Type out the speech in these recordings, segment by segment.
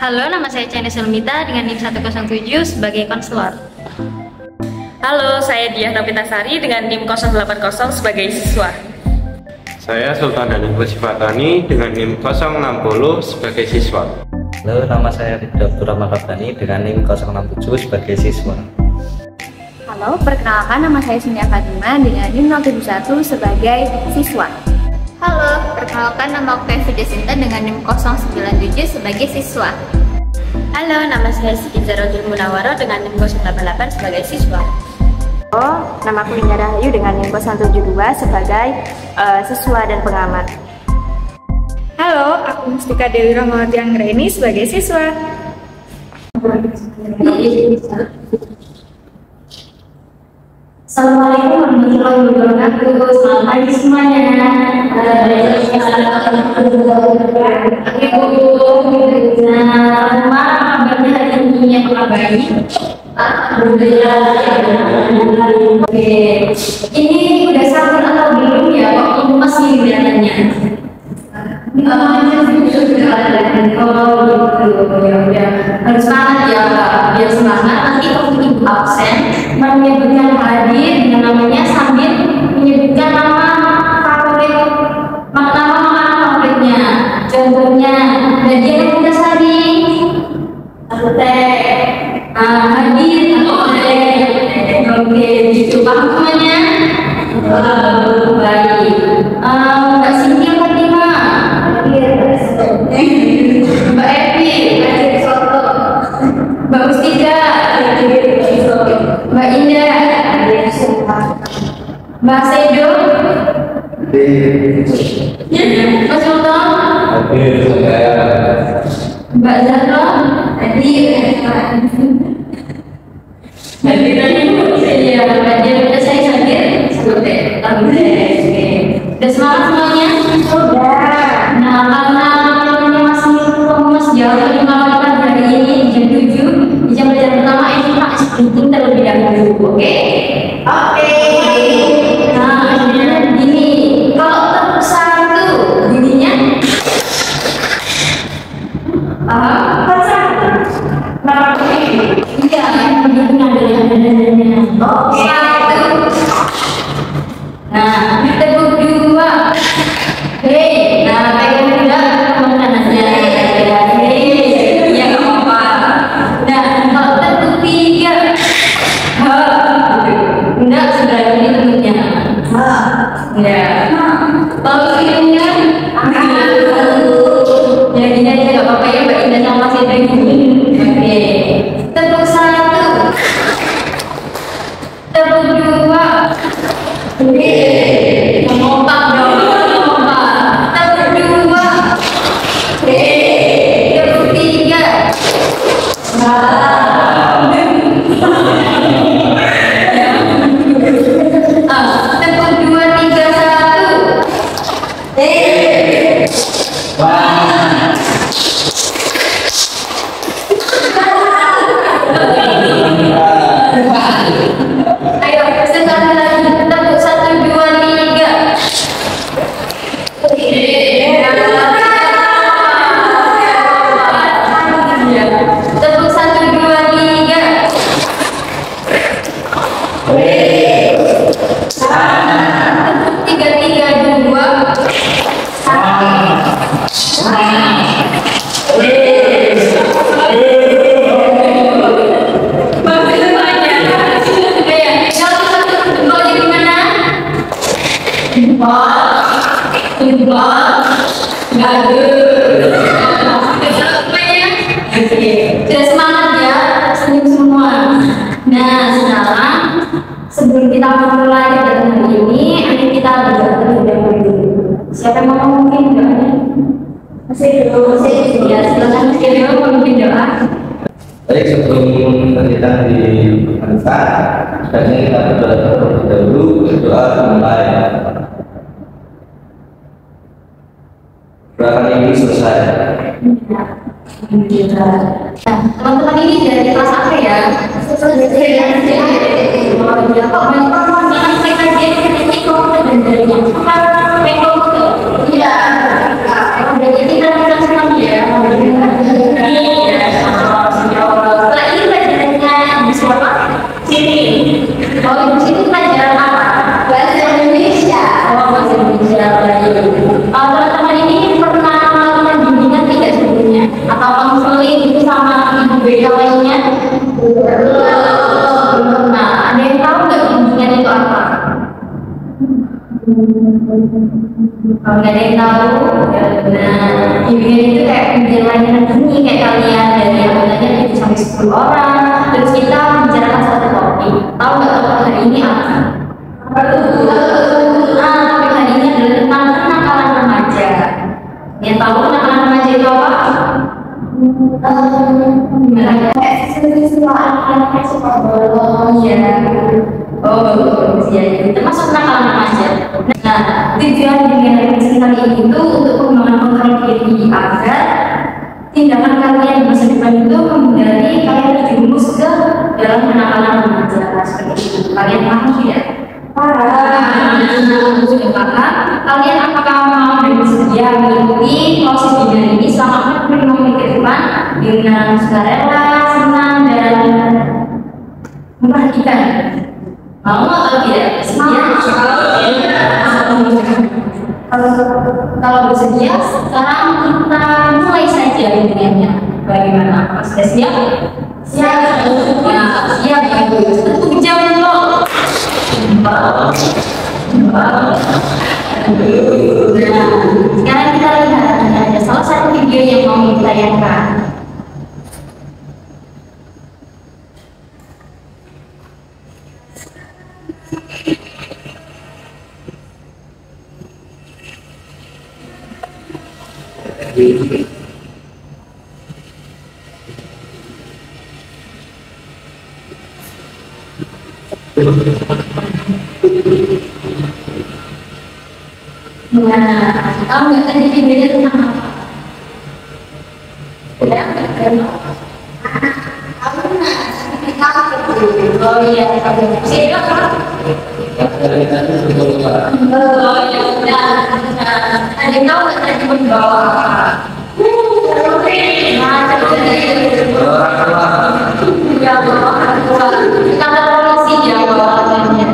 Halo, nama saya Chani Sulmita dengan NIM 107 sebagai konselor. Halo, saya Diah Novitasari dengan NIM 080 sebagai siswa. Saya Sultan Danipur Sifatani dengan NIM 060 sebagai siswa. Halo, nama saya Dr. Rahmat Rabdani dengan NIM 067 sebagai siswa. Halo, perkenalkan nama saya Sindia Fatima dengan NIM 071 sebagai siswa. Halo, perkenalkan nama aku Evi Desinta dengan NIM 097 sebagai siswa. Halo, nama saya Siti Zarojul Munawaro dengan NIM 088 sebagai siswa. Nama aku Linda Rahayu dengan NIM 072 sebagai siswa dan pengamat. Halo, aku Mustika Dewi Rahmawati Anggraini sebagai siswa. Assalamualaikum warahmatullahi wabarakatuh. Selamat pagi semuanya. Kabarnya hari ini apakah baik? Alhamdulillah. Oke, ini udah sahur atau belum ya? Kok masih kelihatannya? Harus semangat ya, biar semangat. Nanti kalau ibu absen menyebutkan hadir dengan namanya sambil menyebutkan nama favorit, nama makanan favoritnya. Contohnya Nadia Novitasari atau teh hadir atau teh. Oke, gitu paham semuanya? Baik. Mbak Sintia Fatima, Mbak Evi, Mbak Mustika, Mbak Indah, Mbak Sedo, Mas Sultan, Mbak Zahra, hadir lagi ya, hadir udah saya hadir, sudah, udah semangat semuanya, sudah. Nah, karena namanya masih lemas jauh dari malam hari ini jam 7 di jam pelajaran pertama ini Pak sprinting terlebih dahulu, oke? Oke. Nah, gini, kalau tepuk satu bunyinya iya, oke. Nah, tepuk dua. Hei, nah pegang juga teman-temannya. Hei, ya nggak apa-apa. Nah, kalau tepuk tiga, enggak sebenarnya ini temennya. Enggak. Kalau filmnya, ya gini aja nggak apa-apa ya Mbak Indah sama Mas Ida gini. Oke, tepuk satu, tepuk dua. Hei, ngomong dong. Sudah semangat ya, senyum semua. Nah, sekarang sebelum kita mulai kegiatan hari ini, ayo kita berdoa terlebih dahulu. Siapa yang mau memimpin doanya? Masih dulu, ya silakan Mas Kiro memimpin doa. Baik, sebelum kita dibuka, sekarang kita berdoa terlebih dahulu. Doa mulai. Doa ini selesai. Nah, teman-teman ini dari kelas apa ya? Iya. Jadi kita senang ya. Kalau nggak ada yang tahu, nah bimbingan itu kayak bimbingan layanan ini kayak kalian dari anggotanya 7 sampai 10 orang, terus kita membicarakan satu topik. Tahu nggak topik hari ini apa? Topik hari ini adalah tentang kenakalan remaja. Yang tahu kenakalan remaja itu apa? Ya, termasuk kenakalan remaja. Nah, tujuan dengan diskusi kali ini itu untuk pengembangan kontrol diri agar tindakan kalian di masa depan itu menghindari kalian terjerumus ke dalam kenakalan remaja seperti itu. Kalian paham tidak? Paham. Sudah paham? Kalian apakah mau dan bersedia mengikuti proses belajar ini selama 45 menit ke depan dengan sukarela, senang dan memperhatikan? Mau atau tidak? Kalau bersedia, sekarang kita mulai saja bimbingannya. Bagaimana? Sudah siap? Siap. Nah, siap. Tentu jam loh. Nah, sekarang kita lihat ada salah satu video yang mau ditayangkan. Nah, tahu nggak tadi videonya tentang apa? Oh iya, saya ada yang tahu nggak tadi membawa apa? Kata polisi ya bawaannya.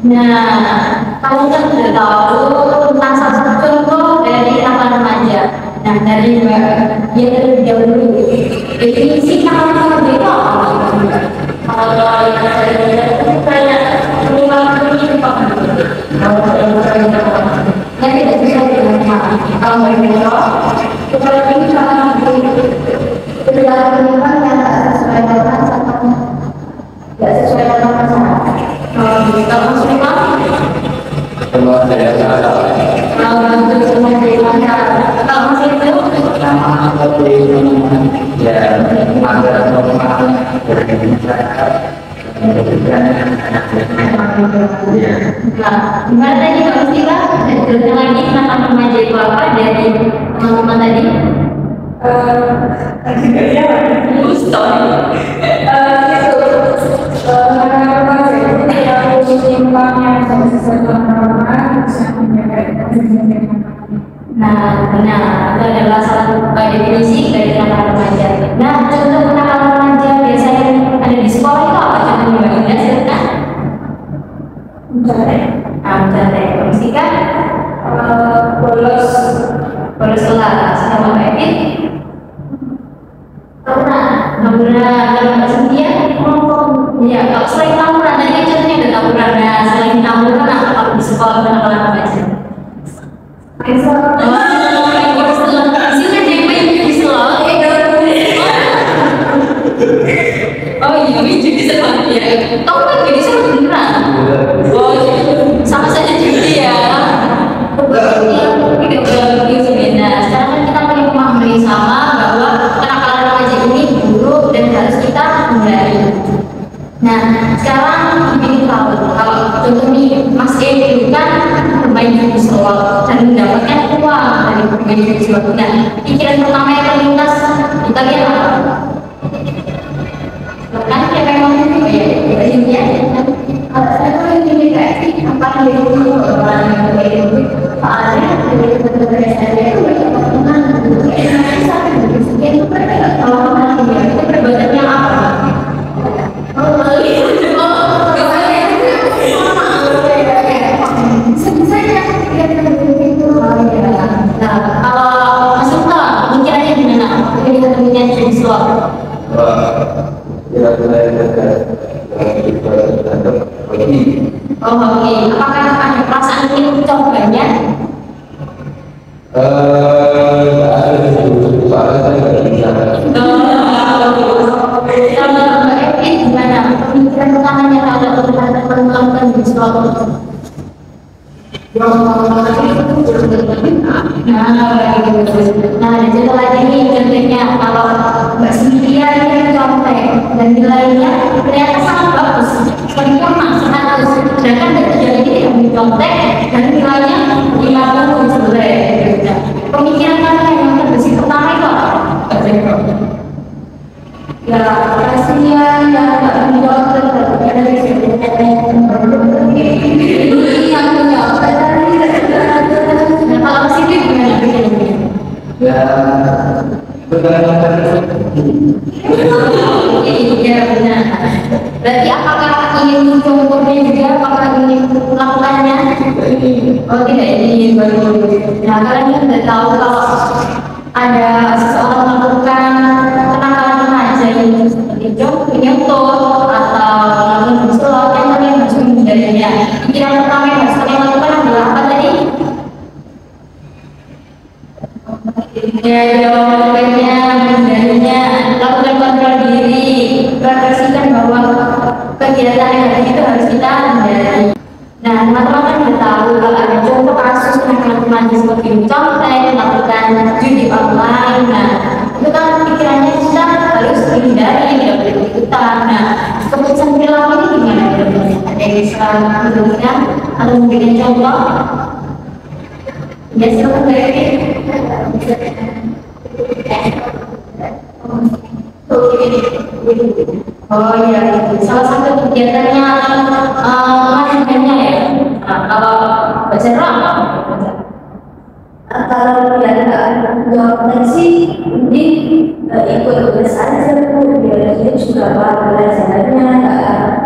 Nah, kalian kan sudah tahu tentang salah satu contoh dari kenakalan remaja. Nah, dari dia terlebih dahulu. Definisi kenakalan remaja itu apa? Kalau yang saya lihat itu kayak perubahan kehidupan. Yang tidak bisa dilakukan. Kalau mereka kepada ini karena perilaku lingkungan yang tak sesuai dengan contohnya, tidak sesuai dengan masalah. Kalau maksudnya kalau gimana tadi Pak Mustika? Terusnya lagi kenakalan remaja itu apa dari teman-teman tadi? Nah, benar, itu adalah salah satu definisi dari kenakalan remaja. Nah, contoh kenakalan remaja biasanya ada di sekolah itu apa? Contohnya Mbak Indah, silakan. Mencontek, Mustika, bolos kelas, sama Mbak Evin. Tawuran, kalau Mbak Cynthia, ya kalau selain tawuran, tadi contohnya ada tawuran. Nah, selain tawuran, kalau di sekolah kenakalan remaja? Oh iya, judi sama ya. Tahu kan judi sama beneran? Oh, sama saja judi ya. Tidak berarti beda. Sekarang kan kita paling memahami sama bahwa kenakalan remaja ini buruk dan harus kita hindari. Nah, sekarang ingin tahu kalau contoh nih Mas E dulu kan bermain judi slot dan mendapatkan uang dari bermain judi slot. Nah, pikiran pertama yang terlintas di kalian apa? Kan siapa yang mau itu ya? Intinya, kalau saya tuh ini kayak apa yang dulu orang yang kayak itu, soalnya dari teman-teman saya itu banyak teman, kayak saya itu berbeda. Kalau nanti ya itu perbuatannya apa? Nah, kalau masuk ke pemikirannya gimana? Ini ketemunya jadi slot. Oh, oke. Apakah ada perasaan ingin mencobanya Kalau Mbak Evi gimana? Pemikiran utamanya kalau terhadap melakukan visual. Nah, ada contoh lagi nih contohnya kalau Mbak Cynthia ini contek dan nilainya ternyata sangat bagus, sempurna, 100. Sedangkan dari tujuan ini tidak mencontek dan nilainya 50 jelek. Pemikiran kalian yang terbesit pertama itu apa? Ya, kasihan ya, nggak mencontek dari yang mencontek. Nah, kalau positif gimana bikinnya? Ya, Iya benar. Berarti apakah ingin mencontohnya juga? Apakah ingin melakukannya? Oh tidak ingin. Nah kalian kan tidak tahu kalau ada seseorang melakukan kenakalan remaja yang seperti itu, menyentuh atau melakukan berselot, yang kalian harus menghindarinya. Pikiran pertama yang harus kalian lakukan adalah apa tadi? Ya, jawabannya, menghindarinya, lakukan kontrol diri, refleksikan bahwa kegiatan yang ada itu harus kita hindari. Nah, teman-teman sudah tahu kalau ada contoh kasus kenakalan remaja seperti mencontek, melakukan judi online. Nah, itu kan pikirannya kita harus dihindari, tidak boleh ikutan. Nah, keputusan perilaku ini gimana? Ada yang bisa menurutkan atau memberikan contoh? Ya, silakan Mbak. Oh iya, salah satu kegiatannya olahraga ya. Kalau baca apa? Kalau dia nggak jawab sih, ikut saja Bu, biar dia juga paham belajarnya,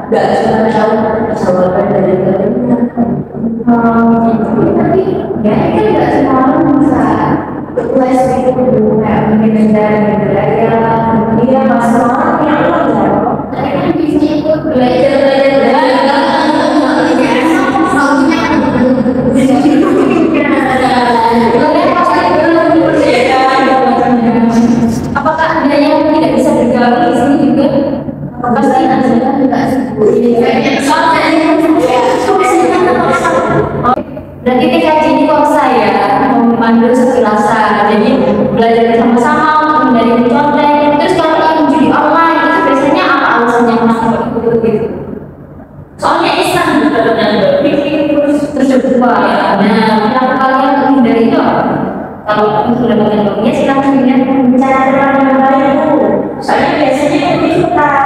nggak cuma tahu jawaban dari gurunya. Tapi ya kan nggak semua orang bisa les itu kayak mungkin dari belajar, dia masih orang yang belajar. Tapi kan bisa ikut belajar. Apakah ada yang tidak bisa bergabung di sini juga? Pasti ada yang tidak. Berarti TKJ ini kalau saya memandu sekilasan, jadi belajar bersama-sama menghindari mencontek. Terus kalau yang judi online itu biasanya apa alasannya kenapa ikut gitu? Soalnya iseng terus berdua ya. Nah, kenapa kalian menghindari itu? Kalau sudah mengenalnya silahkan dengan bicara dengan yang lain Bu. Soalnya biasanya itu ikutan.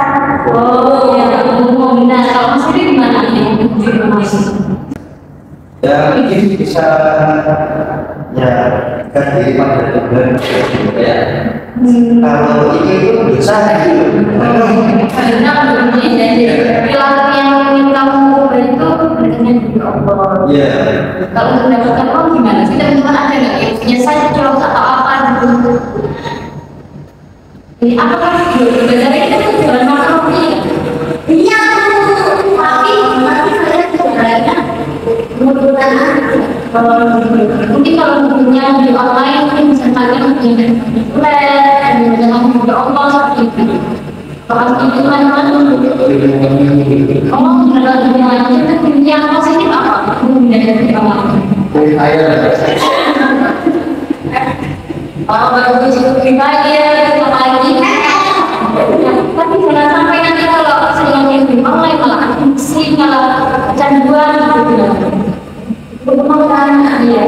Oh ya, umum. Nah kalau Mas Diri gimana nih judi online? ya mungkin bisa ya ganti pada tujuan ya. Kalau ini pun bisa gitu. Karena jadi perilaku yang ingin kamu ubah itu berarti dari Allah. Iya. Kalau mendapatkan uang gimana sih? Teman-teman ada nggak yang punya saja atau apa gitu? Jadi apakah sebenarnya kita kan jualan makaroni? Iya. Tapi saya sebenarnya menggunakan mungkin kalau punya di online mungkin bisa kalian punya plan dengan mudah Allah seperti itu. Kalau itu teman-teman dalam dunia yang positif apa? Dari awal. Oh, bagus itu pribadi ya, apalagi tapi jangan sampai nanti kalau sering di online malah adiksi, malah kecanduan gitu. Berkembang ya.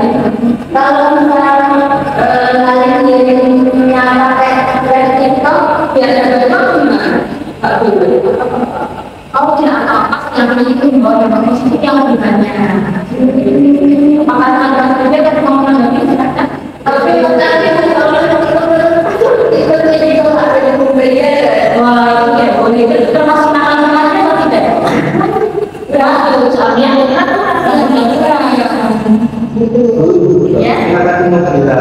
Kalau misalnya kalian yang pakai TikTok biar ada gimana? Oh tidak apa-apa yang itu bahwa yang positif yang lebih banyak. Makanan yang berbeda kan mau menanggapi tapi nanti kalau itu ada yang berbeda. Wah itu ya boleh itu termasuk makanan-makanannya atau tidak? Ya soalnya ya. Terima kasih Mbak Rita.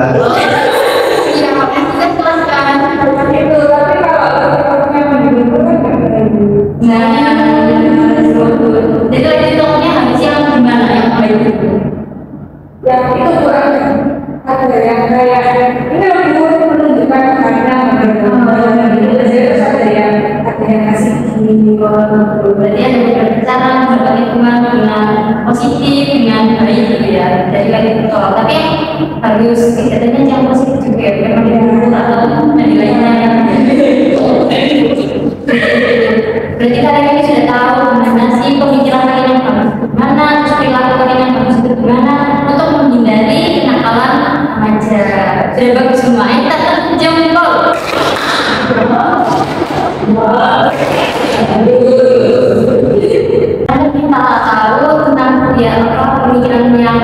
Iya, kita jelaskan itu. Tapi kalau jadi lagi contohnya habis yang gimana yang baik itu? Ya itu kurang. ada yang kayak ini aku menunjukkan karena terus ada yang kasih berarti ada beberapa cara menjaga lingkungan dengan positif, dengan baik gitu ya. Jadi kan itu tapi harus kegiatannya yang positif juga ya, memang dihubung atau nilainya yang berarti kalian ini sudah tahu gimana sih pemikiran kalian yang bagus gimana, terus perilaku kalian yang bagus itu gimana untuk menghindari kenakalan remaja. Sudah bagus semua, kita jempol. Anda kita tahu tentang ya pemikiran yang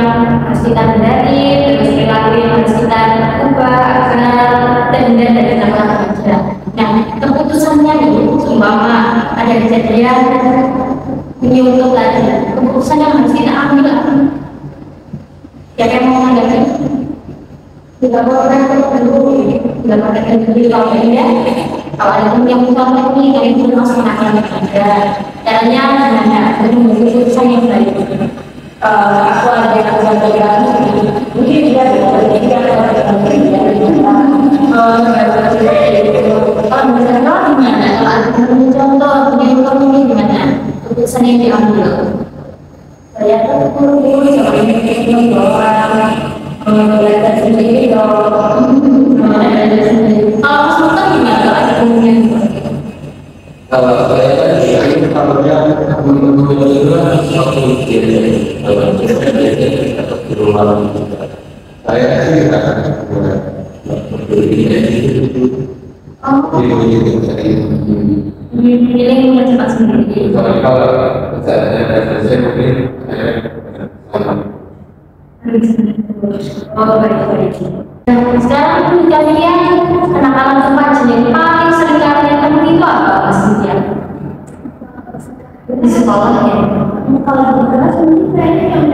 harus kita hindari, terus perilaku yang harus kita ubah agar terhindar dari kenakalan remaja. Nah, keputusannya nih, seumpama ada kejadian menyuntuk tadi, keputusan yang harus kita ambil ya kayak mau menanggapi tidak boleh tidak pakai dulu kalau tidak kalau ada yang mencontoh ini dari itu langsung menanggapi ada caranya gimana jadi mengambil keputusan yang baik. Aku ada yang sampaikan mungkin dia kalau misalnya gimana kalau ada contoh ini gimana keputusan yang diambil saya tuh perlu sama ini bahwa belajar sendiri dong kalau sultan gimana kalau ada kemungkinan kalau saya tadi kabarnya menurut juga waktu di rumah saya sih akan pilih mencepat sendiri. Kalau saya mungkin oh baik. Nah, sekarang kalian kenakalan remaja yang paling sering kalian temui itu apa Mas Cynthia? Di sekolah ya? Kalau di kelas mungkin kayaknya yang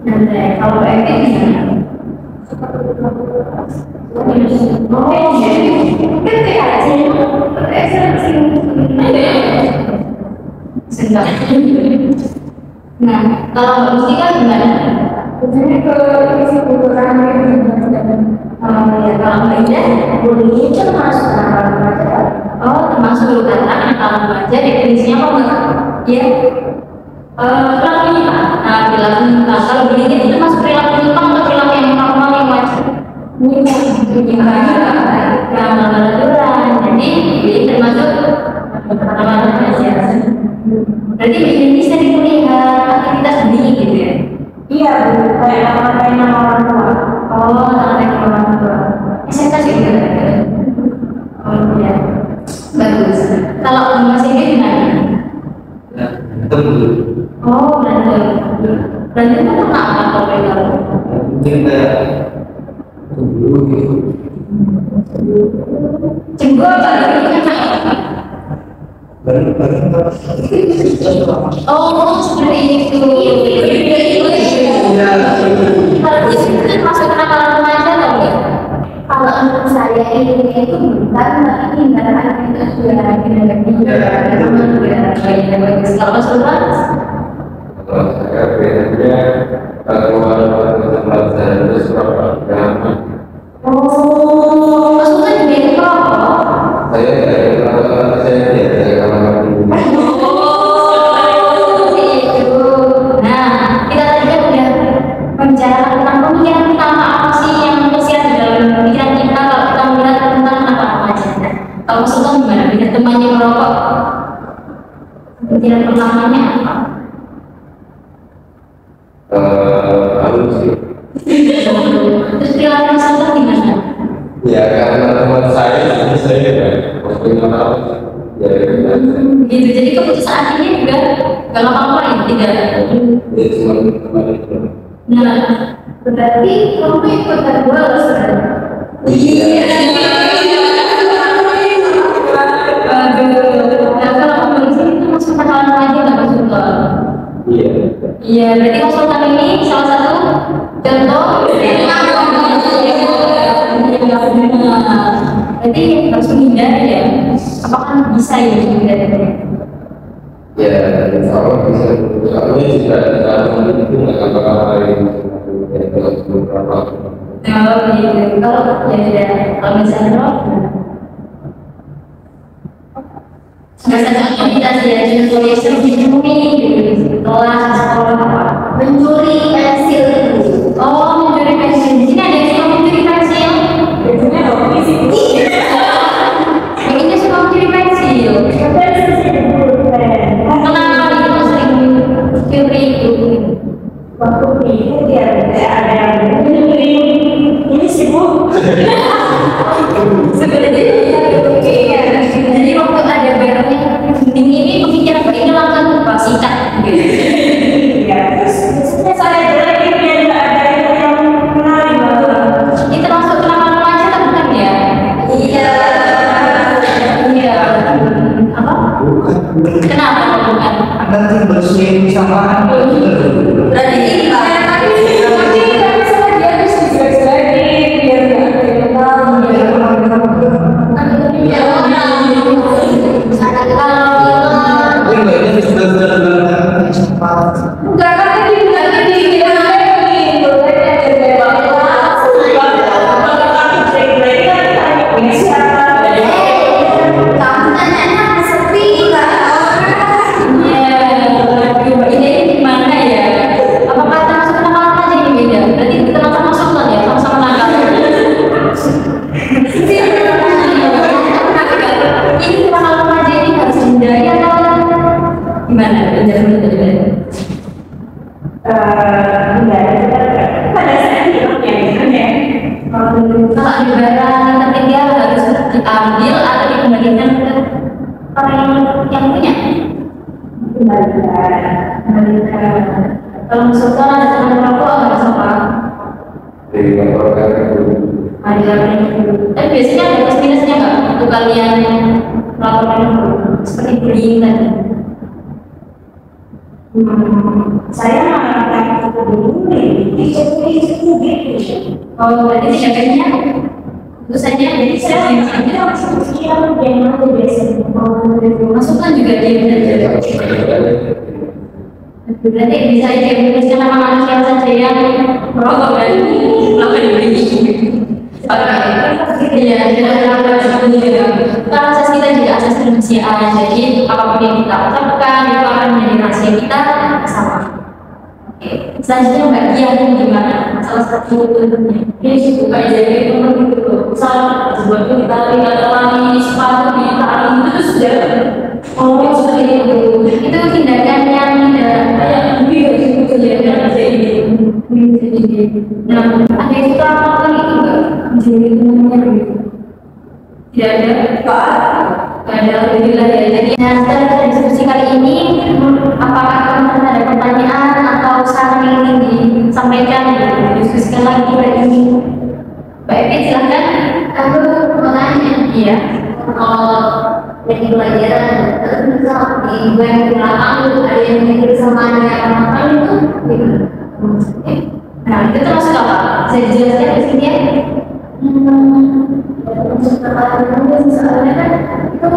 nanti kalau efek gimana? Oh, jadi nah, kalau Mbak Mustika gimana? Jadi ke isi kulturan Ya, kalau Mbak Indah, bullying itu termasuk kenakalan remaja. Oh, termasuk kenakalan remaja. Definisinya apa enggak? Ya, perilaku menyimpang. Nah, perilaku menyimpang. Kalau bullying itu termasuk perilaku menyimpang atau perilaku yang normal yang wajar? Menyimpang. Yang melanggar aturan. Jadi, bullying termasuk kenakalan remaja. Berarti ini bisa dilihat aktivitas bullying gitu ya? iya Bu, kayak nama orang tua. Oh, nama orang tua. SMK sih gitu. Oh iya, bagus. Kalau Mas ini gimana? Oh, berantem. Berantem itu kenapa kalau mereka? mungkin kayak dulu gitu. Cenggo oh, seperti itu. Kalau itu kan masuk kenakalan remaja atau enggak? Kalau menurut saya ini itu bukan menghindar itu sudah Kalau Mas Sultan? Kalau saya bedanya keluar tempat saya itu Surabaya. Oh, Mas Sultan juga itu apa? Saya Nah, kita tadi kan udah membicarakan tentang pemikiran utama apa sih yang tersirat di dalam pemikiran kita kalau kita melihat tentang apa aja. Kalau Mas Sultan gimana? Lihat temannya merokok, pemikiran pertamanya apa? harus sih. Terus perilaku Mas Sultan gimana? Ya karena teman saya waktu tahu ya Gitu. Jadi keputusan akhirnya juga gak ngapa-ngapain, tidak. ya cuma teman itu. Nah, berarti kamu ikut bolos kan? Iya. Aduh, nah kalau bolos itu masuk kenakalan remaja nggak Mas Sultan? Iya. Iya, berarti Mas Sultan ini salah satu contoh. Berarti harus menghindari ya. Apakah bisa ya menghindari? Ya, insya Allah bisa. Soalnya jika kita itu nggak apa-apa Oh gitu. Kalau ya sudah, kalau misalnya rokok, misalnya aktivitas ya mencuri kelas sekolah, Mencuri pensil itu. oh mencuri pensil. Di sini ada yang suka mencuri pensil. Biasanya dong, ini sih. Ini suka mencuri pensil. Kenapa itu sering curi itu? Waktu itu dia ada yang ini sih Bu. Sebenarnya iya. Jadi waktu ada barangnya ini pikiran ini langsung sikat gitu. Ya, terus biasanya saya jelek dia nggak ada yang kenali banget. Ini termasuk kenapa aja kan bukan ya? Iya. Iya. Apa? Kenapa bukan? Anda tinggal berselingkuh sama Berarti ini Pak. Tapi misalnya dia bisa jelek-jelekin biar nggak ada yang tahu. ini sudah cepat. Enggak kan ini bukan ini dia ini boleh jadi bapak. Ini siapa? Kamu tanya sepi Kak. Ini mana ya? Apakah termasuk nama aja ini beda? Berarti kita langsung masuk kan ya, sama-sama nakal. Ini nama aja ini harus dihindari atau gimana? Penjelasan tadi. Pada saat hidupnya gitu ya. Kalau ada barang tertinggal harus diambil atau dikembalikan ke orang yang punya. Kembalikan. Kalau misalkan ada teman rokok nggak sama. Ada yang tapi biasanya ada plus minusnya nggak untuk kalian melakukan seperti bullying tadi? Saya malah dulu nih, gitu. Oh berarti tindakannya putusannya jadi saya masukkan juga dia berarti bisa dia menuliskan nama manusia saja yang merokok kan melakukan bullying. Iya, karena asas kita juga asas kemanusiaan. Jadi apapun yang kita ucapkan itu akan menjadi rahasia kita bersama. Oke, selanjutnya Mbak Dia ini gimana? Salah satu bentuknya. Ini cukup Mbak jadi teman gitu. Misal buat kita lari sepatu ditarik itu sudah ngomong seperti itu. Itu tindakan yang tidak kayak lebih kejadian jadi. Nah, ada yang suka melakukan itu nggak? Jadi temannya gitu. Tidak ada, Pak. Ada alhamdulillah ya. Jadi, nah setelah diskusi kali ini, apakah teman-teman ada pertanyaan atau saran yang ingin disampaikan? Diskusikan lagi hari ini. Mbak Evi silahkan. Aku mau tanya. Iya. Kalau yang pelajaran misal di bulan belakang ada yang mikir sama yang makan itu gimana? Nah itu termasuk apa? Saya dijelaskan di sini ya. Untuk pertanyaan soalnya kan itu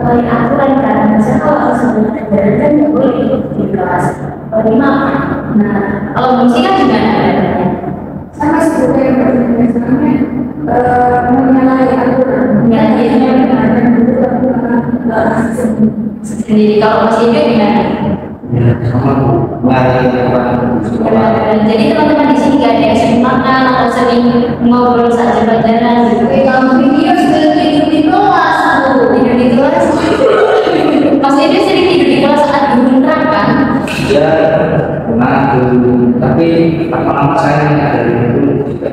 dari aturan kan, misalnya kalau sebelum pelajaran kan nggak boleh di kelas kalau dimakan. Nah kalau mengisi kan gimana? Sama seperti yang sebenarnya menyalahi aturan. Sendiri kalau masih hidup gimana? Jadi teman-teman di sini gak ada yang sering makan atau sering ngobrol saat pelajaran gitu. Kalau video sudah tidur di kelas, Tidur di kelas. Mas Evi sering tidur di kelas saat guru menerangkan. Ya, pernah dulu. Tapi lama-lama saya ada dulu juga.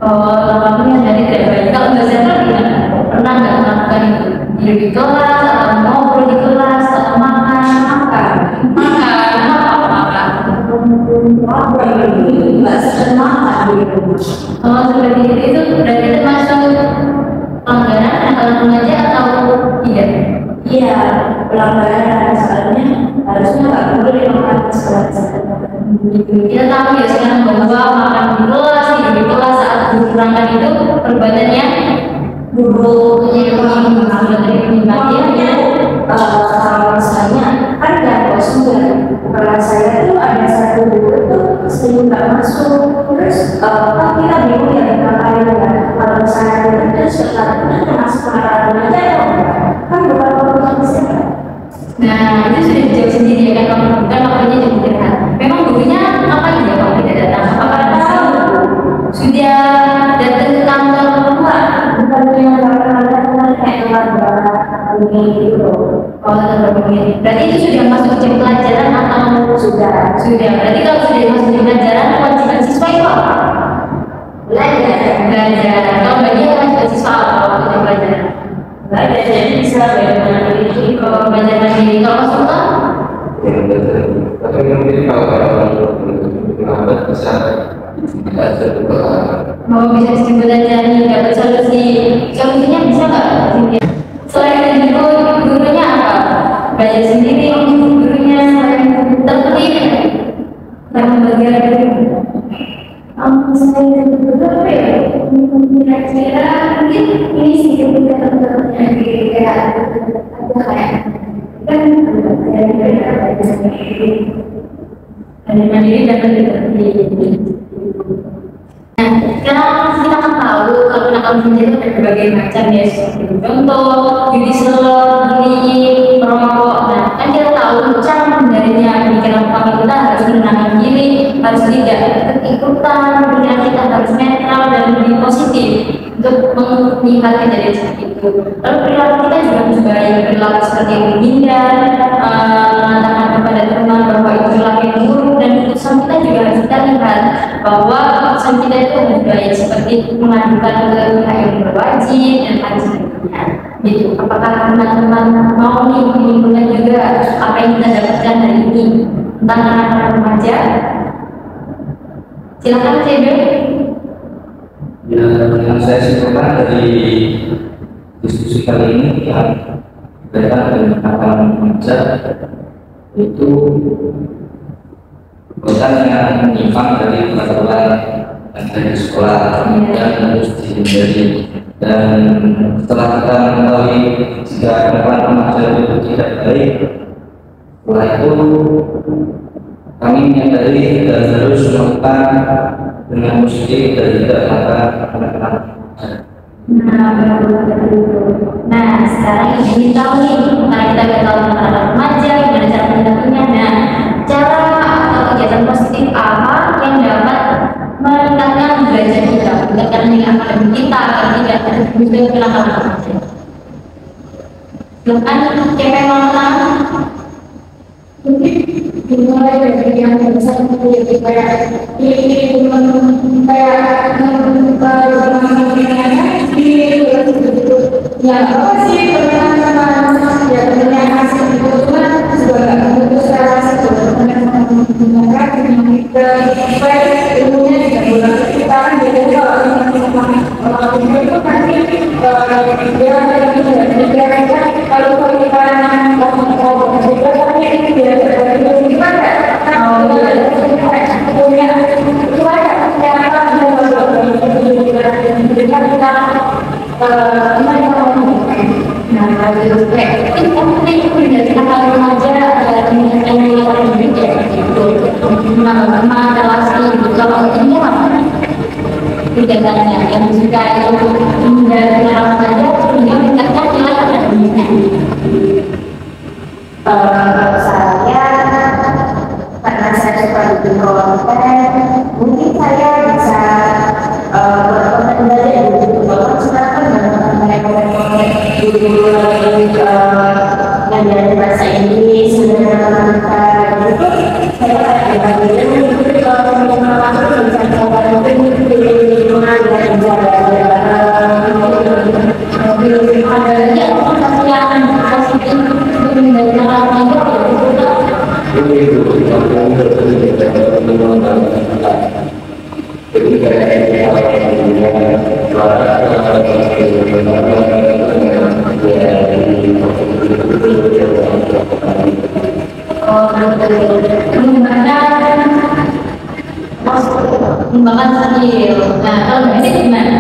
Oh, lama-lama dari tidak baik. Kalau nggak sadar gimana? Pernah nggak melakukan itu? Tidur di kelas atau ngobrol di kelas atau makan? nggak semangat gitu. Oh seperti itu berarti termasuk pelanggaran antara remaja atau tidak? Iya, pelanggaran soalnya harusnya nggak boleh makan di sekolah. Kita tahu ya sekarang bahwa makan di kelas, tidur di kelas saat diterangkan itu perbuatannya buruk, kalau misalnya kan nggak kosong ya. Kalau saya tuh ada satu guru tuh sering nggak masuk kan kita bingung ya ngapain ya kalau misalnya itu sebenarnya termasuk pengalaman aja ya kan bukan kebutuhan kesehatan. Nah, itu sudah dijawab sendiri ya kan, bukan waktunya jam istirahat. Memang gurunya ngapain ya kalau tidak datang? Apakah tahu sudah datang ke kantor luar? Bukan yang datang kayak keluar ini gitu. Oh, berapa menit? Berarti itu sudah masuk jam pelajaran atau Sudah. sudah? Berarti kalau sudah masuk jam pelajaran, kewajiban siswa itu apa? Belajar. Kalau bagi kewajiban siswa apa waktu jam pelajaran? Belajar jadi bisa belajar mandiri. Kalau belajar mandiri, kalau konsultan? Tapi mungkin kalau lambat bisa belajar juga. Mau bisa disebutkan jadi dapat solusinya bisa nggak? Selain itu gurunya apa? Belajar sendiri, gurunya selain tertib dan bagian Saya betul ya, kira-kira mungkin ini sih ketika teman-teman yang kayak ada kayak kan ada mandiri dan tertib. Nah, sekarang kita kan tahu kalau nakal menjadi ada berbagai macam ya, seperti contoh, judi slot, bullying, merokok. Nah, kan kita tahu cara menghindarinya. Pikiran pertama kita harus menenangkan diri, harus tidak ikut-ikutan, pikiran kita harus netral dan lebih positif untuk melihat kejadian seperti itu. Lalu perilaku kita juga harus baik, perilaku seperti menghindar, mengatakan kepada teman bahwa itu perilaku yang buruk, dan keputusan kita juga harus kita lihat bahwa keputusan kita itu harus baik, seperti mengadukan ke pihak yang berwajib dan lain sebagainya. Gitu. Apakah teman-teman mau nih menyimpulkan juga apa yang kita dapatkan hari ini tentang anak-anak remaja? Silakan Cebe. Ya, yang saya simpulkan dari diskusi kali ini yang berkaitan dengan anak remaja itu bukan yang menyimpang dari peraturan yang dari sekolah yang harus dihindari. Dan setelah kita mengetahui jika anak remaja itu tidak baik, setelah itu kami menyadari dan harus melakukan dengan positif dan tidak melakukan anak-anak remaja. Nah, sekarang ingin tahu nih, karena kita udah tahu tentang anak remaja, gimana cara menghadapinya. Nah, cara atau kegiatan positif apa yang dapat meningkatkan derajat kita, meningkatkan nilai akademik kita agar tidak terjadi kenakalan remaja. Silakan, siapa yang mau menang? Dimulai dari yang besar seperti kayak ini kayak ya apa sih teman-teman ya teman hasil itu cuma juga nggak memutus relasi teman-teman kita baik ilmunya juga boleh kita kan jadi kalau itu nanti dia kalau kita ini dia yang juga itu menghindari orang saja sehingga meningkatkan nilai akademiknya. Saya karena saya suka bikin konten, mungkin saya bisa buat konten belajar di YouTube. Bapak silakan mengenai konten-konten guru yang dari bahasa Inggris, matematika gitu. Saya akan bagi itu kalau teman-teman aku bisa coba mungkin di rumah belajar Ada lagi apa yang positif untuk menghindari orang mengembangkan skill. Nah, kalau nggak ada gimana?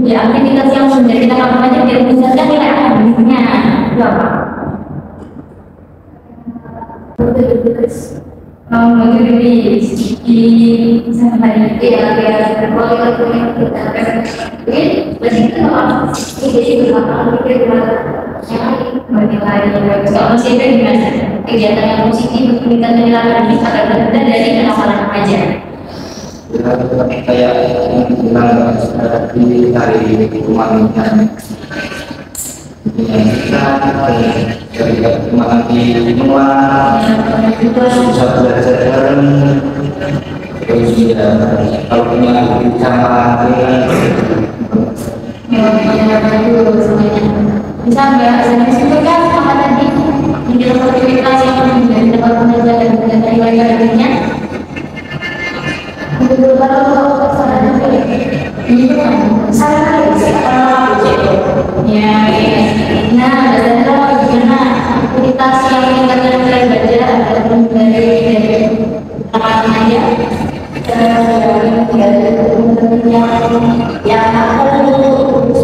Ya, aktivitas yang sudah kita lakukan aja biar meningkatkan nilai akademiknya. Itu apa? Jadi sampai dia kalau kegiatan yang positif kita dilakukan agar berbeda dari kenakalan remaja. Kayak bilang di hari rumahnya kita dari perkembangan di rumah bisa belajar bareng, terus ya kalau punya bicara bisa nggak saya sebutkan apa tadi di dalam aktivitas yang menjadi tempat belajar dan dari lainnya. Nah, bagaimana aktivitas yang meningkatkan nilai belajar ataupun dari remaja yang aku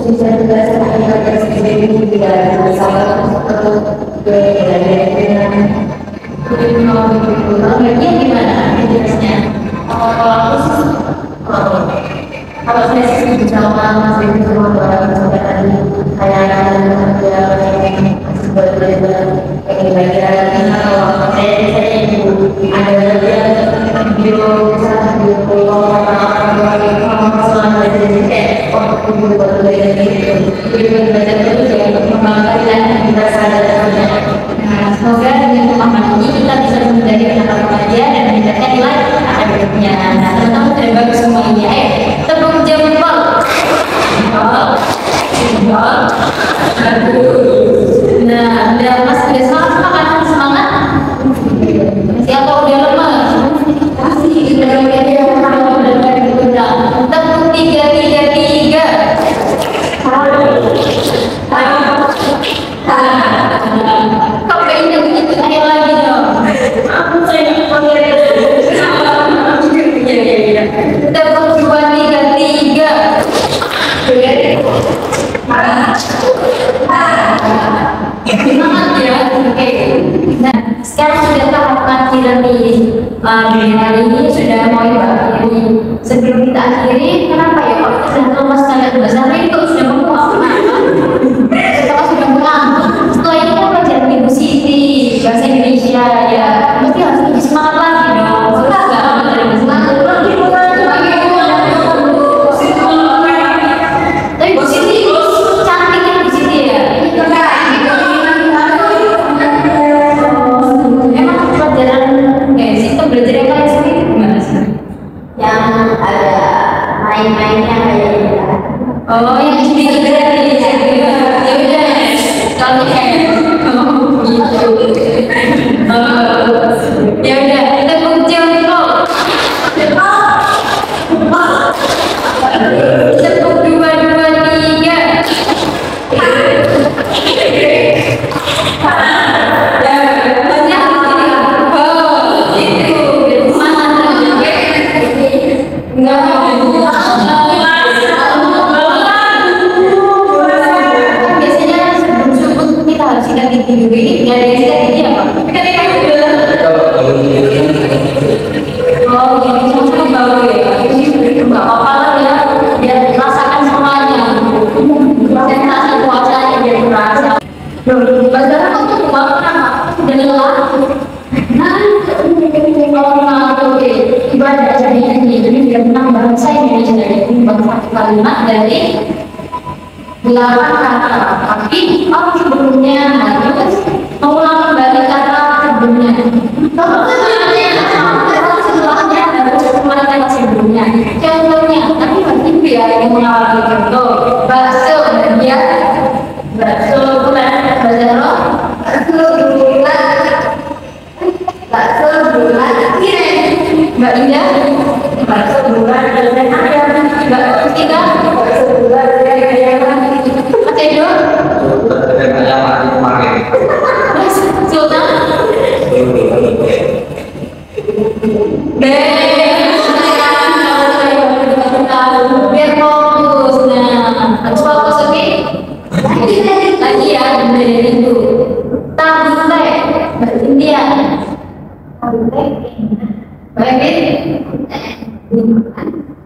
bisa belajar sendiri juga bersama bagian gimana jelasnya? Kalau saya sih bersama Mas Dewi sama Mbak sampai tadi kayak ada masih belajar kayak belajar kalau saya ibu ada video kayak waktu belajar terus ya mengembangkan dan kita sadar. Nah, semoga dengan pemahaman ini kita bisa menjadi anak remaja dan meningkatkan nilai akademiknya. Nah, teman-teman sudah bagus semuanya. Tepuk jempol. Nah, udah Mas udah semangat kan? Semangat? Masih atau udah lemas? Masih udah tepuk 333. Kok kayaknya begitu ayo lagi dong. Aku saya tepuk 233. Semangat ya. Oke. Nah, sekarang sudah tahapan tirani hari ini sudah mau berakhiri. Sebelum kita akhiri, kenapa ya kok kita sudah lemas kalian bahasa itu sudah menguap? Setelah sudah pulang, setelah ini kan pelajaran Ibu Siti bahasa Indonesia ya, mesti harus lebih semangat lagi dong. Sudah nggak apa dari semangat lagi tapi Bu Siti cantik ya Bu Siti ya. Emang pelajaran itu belajar yang paling sulit gimana sih? Yang ada main-mainnya kayak gitu. Oh, yang sedikit dari ya udah kalau kayak gitu. Ya udah kita kuncir kok. Tepuk 223. Biasanya sebelum subuh kita harus sikat gigi dulu. Nggak ada yang sikat gigi apa? Ketika oh gini sama bau ya. Nggak apa-apa lah ya. Biar rasakan semuanya. Sensasi puasanya biar terasa. Padahal kamu buat apa? Sudah lelah. Ibadah jadi ini tentang bahasa Indonesia dari satu kalimat dari 8 kata. Tapi sebelumnya harus mengulang kembali kata sebelumnya. Setelahnya harus mengulang kata sebelumnya. Contohnya, tapi wajib ya yang mengalami contoh. Bakso dia bakso bulan bazaro bakso bulan Mbak Indah, bakso bulan Mbak Tika, bakso bulan Mas Edo, Mas Sultan, biar fokus. Nah, harus fokus, oke? Lagi ya, benerin itu. Tabute, Mbak India. Tabute.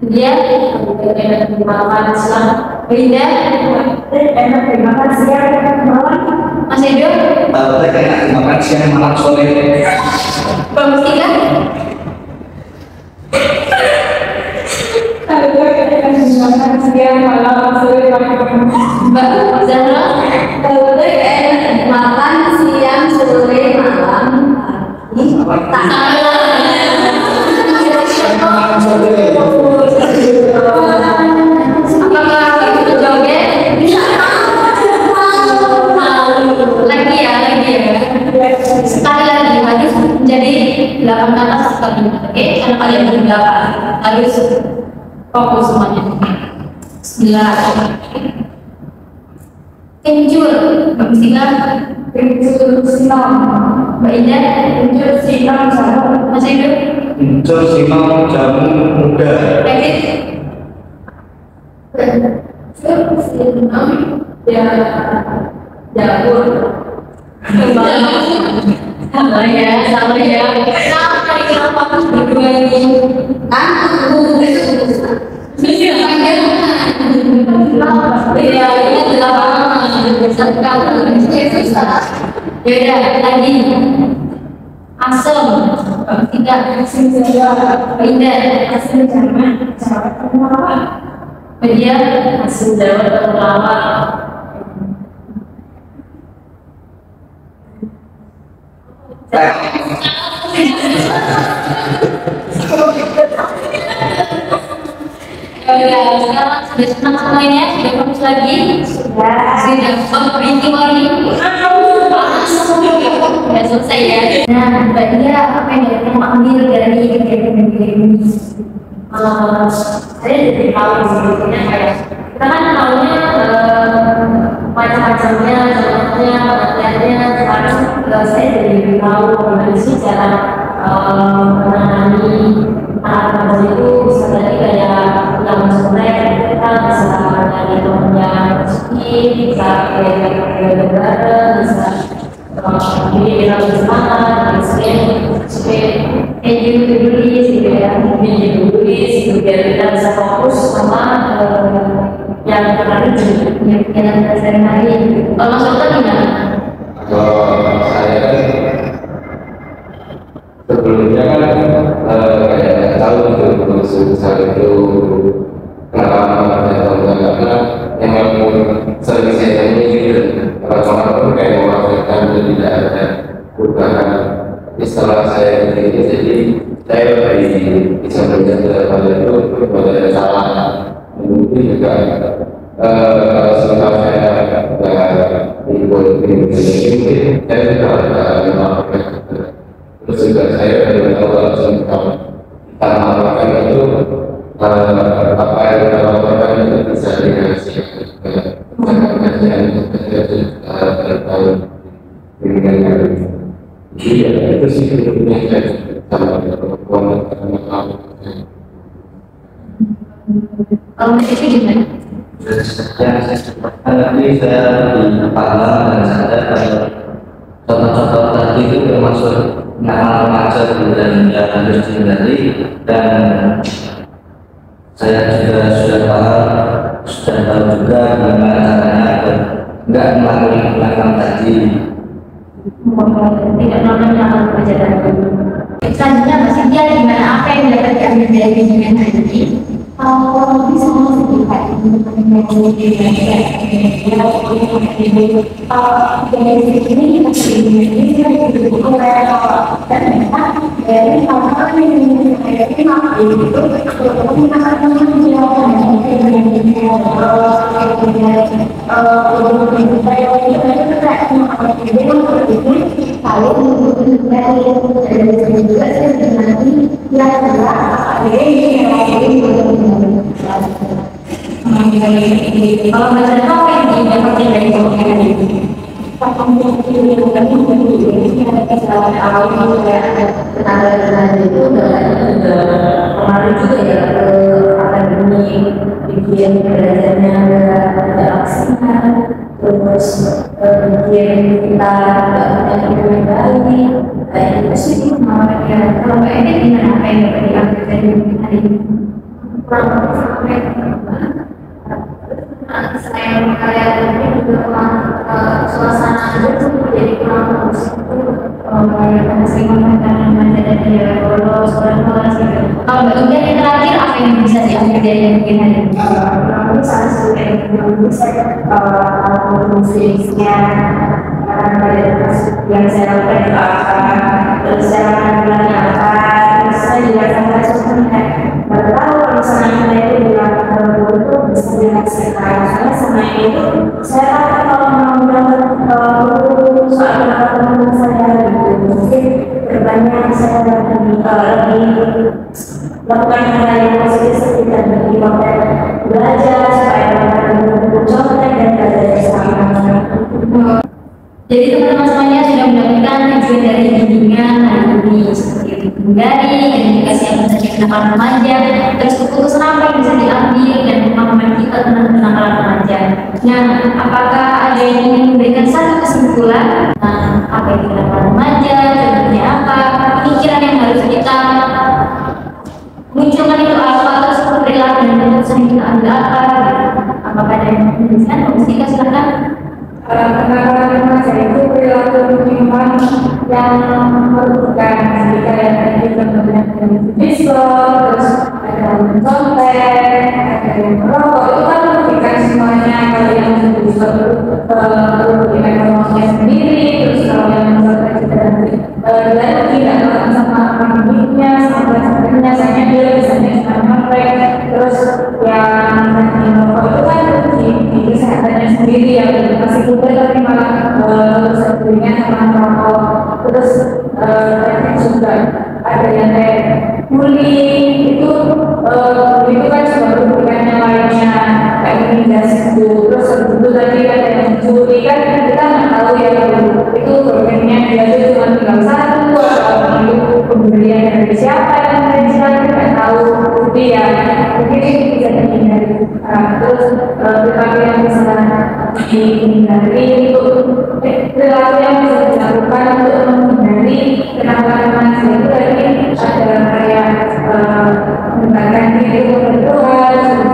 Dia enak dimakan siang. Beda. Enak dimakan siang malam. Mas Edo. Tahu enak dimakan siang malam sore. Bang Mustika. Tahu enak dimakan siang malam sore. Mbak Zahra. Tahu enak dimakan siang sore malam. Tak salah. Apakah itu jawabnya? Bisa. Lagi ya. Sekali lagi jadi 8 kata sekali. Oke, karena kalian berdua harus fokus semuanya. Bismillahirrahmanirrahim. Kencur, Mbak Mustika. Kencur sinom. Mbak Indah. Kencur sinom sama. Mas Edo. Kencur sinom jamu muda. Edit. Kencur sinom ya jamur. Sama ya. Kenapa berdua ini? Iya, ini adalah ya lagi asam tidak pindah Asam Jawa media asam Jawa terlama sekarang sudah senang semuanya, sudah fokus lagi, sudah memberi warning, sudah selesai ya. Nah, Mbak Dia, apa yang kita ambil dari kejadian ini? Saya jadi tahu sebetulnya kayak kita kan tahunya macam-macamnya, contohnya, pengertiannya. Sekarang saya jadi tahu bagaimana sih cara menangani anak itu bisa jadi kayak yang sebenarnya kita bisa dari temennya sedikit, bisa kayak bareng, bisa jadi kita bersemangat, tulis gitu ya, tulis gitu biar kita bisa fokus sama yang kemarin yang kita sehari-hari. Kalau Mas Sultan gimana? Kalau saya kan sebelumnya kan kayak tahu gitu maksud saya itu kenapa atau enggak, karena emang sering saya temui gitu orang-orang pun kayak mewakilkan dan tidak ada perubahan. Setelah saya ini jadi saya lebih bisa belajar hal itu pada salah mungkin juga setelah saya ikut ini saya juga ada melakukan. Terus juga saya tahu langsung kalau kita melakukan itu apa yang kita lakukan itu bisa dihasilkan kajian terkait dengan iya itu sih sebetulnya sama Kalau itu gimana? Nanti saya lebih paham dan sadar kalau contoh-contoh tadi itu termasuk nama remaja dan yang harus dihindari, dan saya juga sudah tahu juga bagaimana caranya agar nggak melakukan belakang tadi. Tidak melakukan pekerjaan dulu. Selanjutnya Mbak Cynthia, gimana apa yang dapat diambil dari bimbingan tadi? Kalau bisa sedikit dari sini kita dan dari hal-hal yang Kalau baca apa yang didapatkan dari bimbingan ini? Kemarin juga ya akademi bikin belajarnya ada aksinya, terus bikin kita yang baik, kayak itu sih kalau ini gimana apa yang dapat diambil dari bimbingan ini? kurang sampai selain karya ini juga kurang suasana aja tuh jadi kurang bagus itu kayak sering memainkan remaja dan dia bolos bolos gitu. Kalau Mbak Indah yang terakhir apa yang bisa diambil dari yang bikin hari ini? Aku salah satu yang bisa musiknya yang saya lakukan itu apa, terus saya lakukannya apa, terus saya juga sampai sebenarnya baru tahu kalau misalnya kita itu bilang itu bisa dihasilkan. Soalnya sama itu saya kalau mau bilang soal teman saya gitu, mungkin terbanyak saya lebih lakukan hal yang positif dan lebih konten belajar supaya dapat contoh dan belajar bersama. Jadi teman-teman semuanya sudah mendapatkan tujuan dari bimbingan hari ini seperti itu, menghindari komunikasi yang bisa dikenakan remaja, terus keputusan apa yang bisa diambil dan pemahaman kita tentang penangkalan remaja. Nah, apakah ada yang ingin memberikan satu kesimpulan tentang apa yang dikenakan remaja, contohnya apa, pikiran yang harus kita munculkan itu apa, terus perilaku dan keputusan yang kita ambil apa, apakah ada yang ingin menjelaskan? Mustika silakan. Kenakalan remaja itu perilaku lingkungan yang merugikan, jika yang tadi contohnya dari diskon, terus ada yang contek, ada yang merokok, itu kan merugikan semuanya. Kalau yang diskon merugikan orangnya sendiri, terus kalau yang contek juga nanti tidak tahu sama pemiliknya, sama sampingnya, sayangnya dia bisa nyampe, terus yang merokok itu kan di kesehatannya sendiri yang masih muda tapi malah sebelumnya sama merokok. Terus juga ada yang kayak bullying itu kan juga merugikan yang lainnya kayak intimidasi itu. Terus dulu tadi ada yang mencuri kan kita nggak tahu ya itu programnya dia tuh cuma tinggal satu atau itu pemberian dari siapa yang siapa nggak tahu. Jadi ya mungkin itu bisa dihindari. Terus perilaku yang bisa dihindari itu perilaku yang bisa dilakukan untuk menghindari kenakalan remaja itu tadi ada kayak mengembangkan diri berdoa,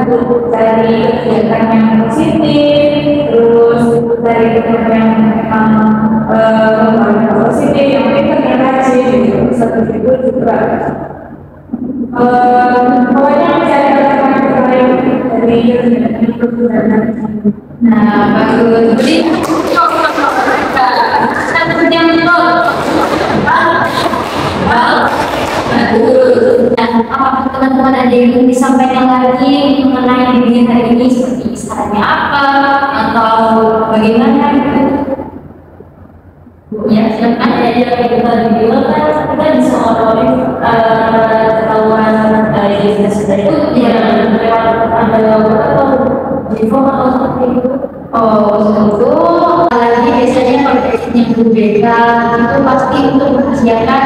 untuk cari kegiatan yang positif, terus cari kegiatan yang memang positif yang penting rajin gitu. Seperti itu juga pokoknya mencari orang lain dari itu. Nah, bagus. Jadi, apakah teman-teman ada yang ingin disampaikan lagi mengenai bimbingan hari ini seperti sarannya apa atau bagaimana gitu? Ya, silakan ya kita bilang kan kita bisa ngomongin ketahuan dari kita itu ya lewat ada atau info atau seperti itu. Oh, itu lagi biasanya kalau yang berbeda itu pasti untuk mempersiapkan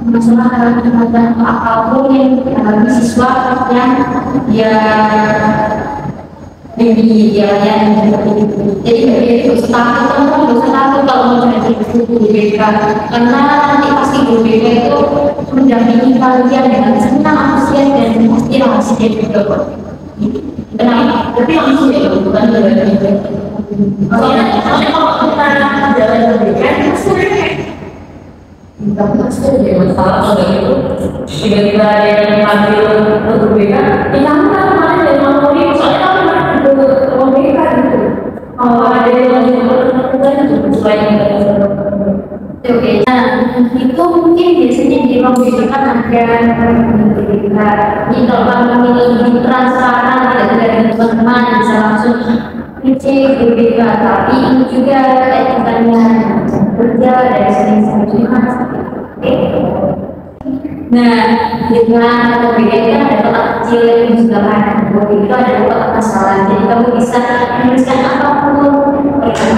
masalah kegiatan apapun yang dialami siswa yang dia yang seperti itu. Jadi itu takut teman-teman nggak usah takut kalau mau jadi guru BK karena nanti pasti guru BK itu mendampingi kalian dengan senang, antusias dan pasti rahasia juga kok. Kenapa? Tapi langsung ya bukan dari soalnya kalau kita jalan berbeda kita pasti ada masalah kalau itu tiba-tiba ada yang panggil untuk berbeda kita mana yang mau ini soalnya kalau mau berbeda gitu ada yang melakukan itu selain oke, nah itu mungkin biasanya di ruang BK kan ada ini kalau kami lebih transparan tidak dari teman-teman bisa langsung ngecek di BK, tapi ini juga etikannya kerja dari sering-sering nah dengan atau BK itu ada kotak kecil yang juga kanan itu ada kotak masalah, jadi kamu bisa menuliskan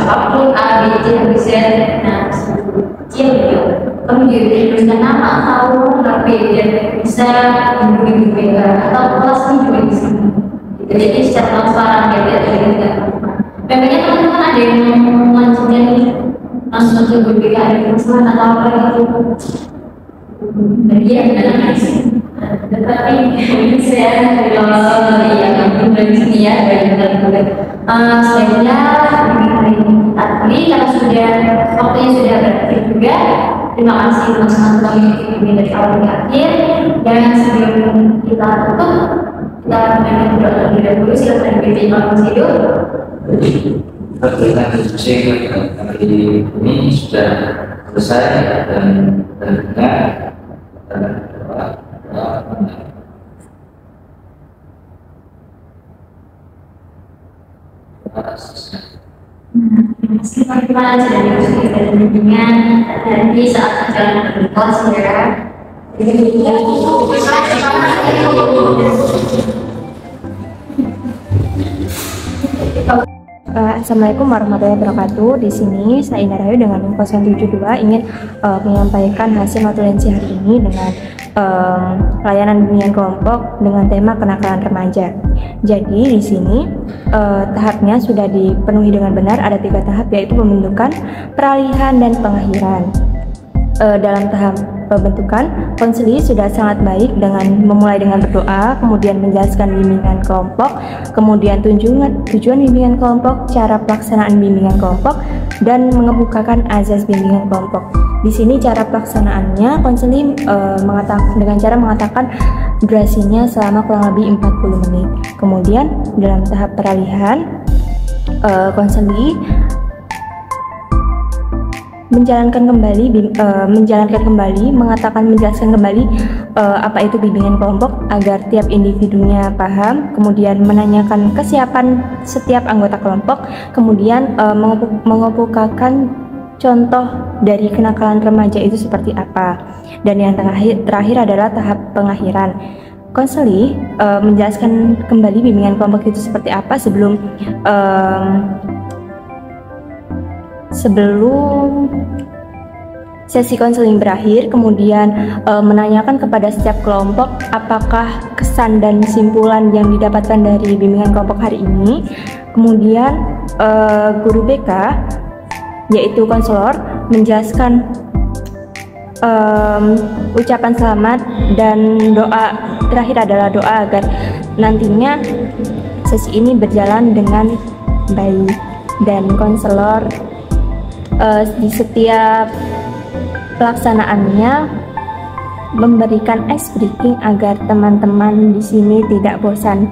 apapun A, B, C, Z. Nah kecil gitu kamu juga tuliskan nama atau HP dan bisa hubungi BK atau kelasnya juga di sini. Jadi secara transparan ya tidak terlihat. Memangnya teman-teman ada yang mau lanjutkan langsung ke BK ada masalah atau apa gitu? Jadi ya Tetapi saya yang dari sini ya, sebaiknya tapi karena sudah waktunya sudah berakhir juga. Terima kasih teman-teman telah mengikuti dari awal hingga akhir. Dan sebelum kita tutup, kita mendengar berdoa terlebih dahulu. Silakan dipimpin oleh Mas Edo. Perbuatan diskusi kali ini sudah selesai dan tentunya Bagaimana sudah diskusi dan bimbingan nanti saat perjalanan ke kelas ya. Assalamualaikum warahmatullahi wabarakatuh. Di sini saya Indah Rayu dengan NIM 072 ingin menyampaikan hasil notulensi hari ini dengan layanan bimbingan kelompok dengan tema kenakalan remaja. Jadi di sini tahapnya sudah dipenuhi dengan benar, ada 3 tahap, yaitu pembentukan, peralihan, dan pengakhiran. Dalam tahap pembentukan, konseli sudah sangat baik dengan memulai dengan berdoa, kemudian menjelaskan bimbingan kelompok, kemudian tujuan bimbingan kelompok, cara pelaksanaan bimbingan kelompok, dan mengemukakan azas bimbingan kelompok. Di sini cara pelaksanaannya, konseli dengan cara mengatakan durasinya selama kurang lebih 40 menit. Kemudian dalam tahap peralihan, konseli menjelaskan kembali apa itu bimbingan kelompok agar tiap individunya paham, kemudian menanyakan kesiapan setiap anggota kelompok, kemudian mengemukakan contoh dari kenakalan remaja itu seperti apa. Dan yang terakhir adalah tahap pengakhiran. Konseli menjelaskan kembali bimbingan kelompok itu seperti apa sebelum sesi konseling berakhir, kemudian menanyakan kepada setiap kelompok apakah kesan dan kesimpulan yang didapatkan dari bimbingan kelompok hari ini. Kemudian guru BK, yaitu konselor, menjelaskan ucapan selamat dan doa terakhir adalah doa agar nantinya sesi ini berjalan dengan baik. Dan konselor di setiap pelaksanaannya memberikan ice breaking agar teman-teman di sini tidak bosan